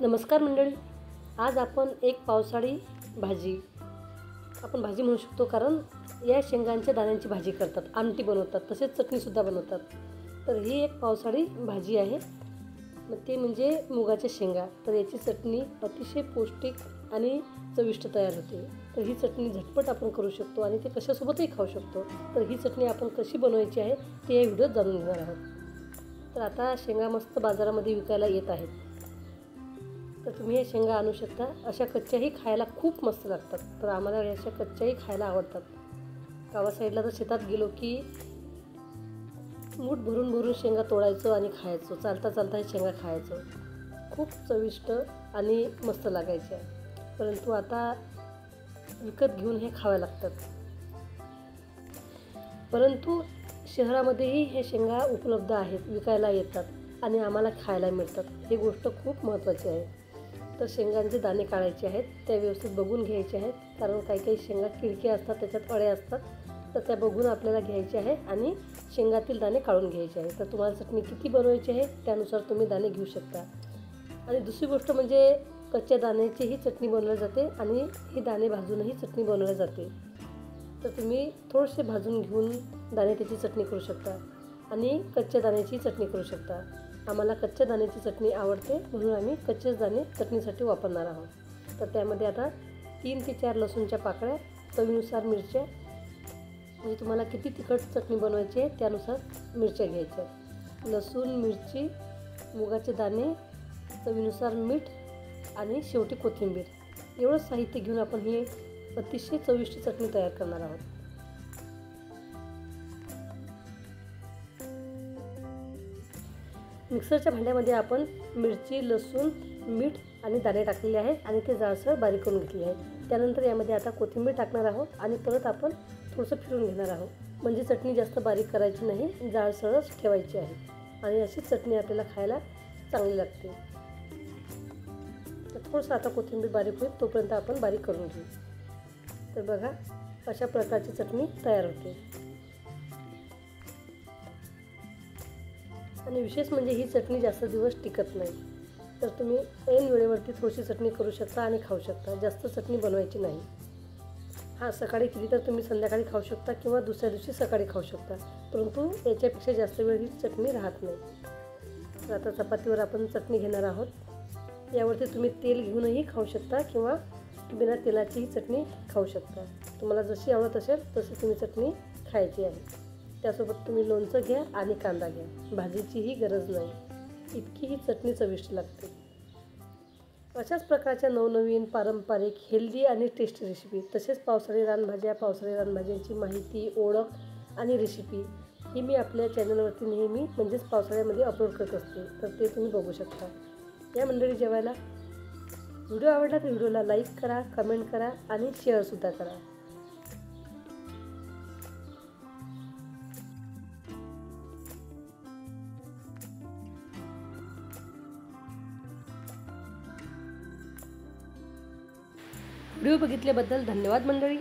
नमस्कार मंडळी, आज आपण एक पावसाळी भाजी म्हणू शकतो, कारण या शेंगांच्या दाण्यांची भाजी करतात, आमटी बनवतात, तसेच चटणीसुद्धा बनवतात। तर ही एक पावसाळी भाजी आहे, मग ते म्हणजे मुगाच्या शेंगा। तर याची चटणी अतिशय पौष्टिक आणि चविष्ट तयार होते। तर ही चटणी झटपट आपण करू शकतो आणि ते कशासोबतही खाऊ शकतो। तर ही चटणी आपण कशी बनवायची आहे ते या व्हिडिओत जाणून घेणार आहोत। तर आता शेंगा मस्त बाजारामध्ये विकायला येत आहेत, तर तुम्ही हे शेंगा आणू शकता। अशा कच्च्याही खायला खूप मस्त लागतात। तर आम्हाला अशा कच्च्याही खायला आवडतात। गावा साईडला तर शेतात गेलो की मूठ भरून भरून शेंगा तोडायचो आणि खायचो, चालता चालता हे शेंगा खायचो। खूप चविष्ट आणि मस्त लागायचे। परंतु आता विकत घेऊन हे खावे लागतात। परंतु शहरामध्येही हे शेंगा उपलब्ध आहेत, विकायला येतात आणि आम्हाला खायला मिळतात। ही गोष्ट खूप महत्त्वाची आहे। तर शेंगांचे दाणे काढायचे आहेत, त्या व्यवस्थित बघून घ्यायचे आहेत, कारण काही काही शेंगा किडके असतात, त्याच्यात अळ्या असतात। तर त्या बघून आपल्याला घ्यायचे आहे आणि शेंगातील दाणे काढून घ्यायचे आहे। तर तुम्हाला चटणी किती बनवायची आहे त्यानुसार तुम्ही दाणे घेऊ शकता। आणि दुसरी गोष्ट म्हणजे कच्च्या दाण्याचीही चटणी बनवली जाते आणि ही दाणे भाजूनही चटणी बनवली जाते। तर तुम्ही थोडेसे भाजून घेऊन दाणे त्याची चटणी करू शकता आणि कच्च्या दाण्याची चटणी करू शकता। आम्हाला कच्च्या दाण्याची चटणी आवडते, म्हणून आम्ही कच्चेच दाणे चटणीसाठी वापरणार आहोत। तर त्यामध्ये आता 3 ते 4 लसूणच्या पाकळ्या, चवीनुसार मिरच्या, म्हणजे तुम्हाला किती तिखट चटणी बनवायची आहे त्यानुसार मिरच्या घ्यायच्या। लसूण, मिरची, मुगाचे दाणे, चवीनुसार मीठ आणि शेवटी कोथिंबीर, एवढं साहित्य घेऊन आपण ही अतिशय चविष्ट चटणी तयार करणार आहोत। मिक्सरच्या भांड्यामध्ये आपण मिरची, लसूण, मीठ आणि दाणे टाकलेले आहे आणि ते जाडसर बारीक करून घेतले आहे। त्यानंतर यामध्ये आता कोथिंबीर टाकणार आहोत आणि परत आपण थोडंसं फिरून घेणार आहोत, म्हणजे चटणी जास्त बारीक करायची नाही, जाडसरच ठेवायची आहे आणि अशी चटणी आपल्याला खायला चांगली लागते। तर थोडंसं आता कोथिंबीर बारीक होईल तोपर्यंत आपण बारीक करून घेऊ। तर बघा, अशा प्रकारची चटणी तयार होते। आणि विशेष म्हणजे ही चटणी जास्त दिवस टिकत नाही। तर तुम्ही ऐन वेळेवरती थोडीशी चटणी करू शकता आणि खाऊ शकता, जास्त चटणी बनवायची नाही। हां, सकाळी केली तर तुम्ही संध्याकाळी खाऊ शकता किंवा दुसऱ्या दिवशी सकाळी खाऊ शकता, परंतु याच्यापेक्षा जास्त वेळ ही चटणी राहत नाही। तर आता चपातीवर आपण चटणी घेणार आहोत। यावरती तुम्ही तेल घेऊनही खाऊ शकता किंवा बिना तेलाचीही चटणी खाऊ शकता। तुम्हाला जशी आवडत असेल तशी तुम्ही चटणी खायची आहे। त्यासोबत तुम्ही लोणचं घ्या आणि कांदा घ्या, भाजीचीही गरज नाही, इतकी ही चटणी चविष्ट लागते। अशाच प्रकारच्या नवनवीन, पारंपरिक, हेल्दी आणि टेस्टी रेसिपी, तसेच पावसाळी रानभाज्यांची माहिती, ओळख आणि रेसिपी ही मी आपल्या चॅनलवरती नेहमी म्हणजेच पावसाळ्यामध्ये अपलोड करत असते। तर ते तुम्ही बघू शकता। या मंडळी जेवायला। व्हिडिओ आवडला तर व्हिडिओला लाईक करा, कमेंट करा आणि शेअरसुद्धा करा। व्हिडिओ बघितल्याबद्दल धन्यवाद मंडळी।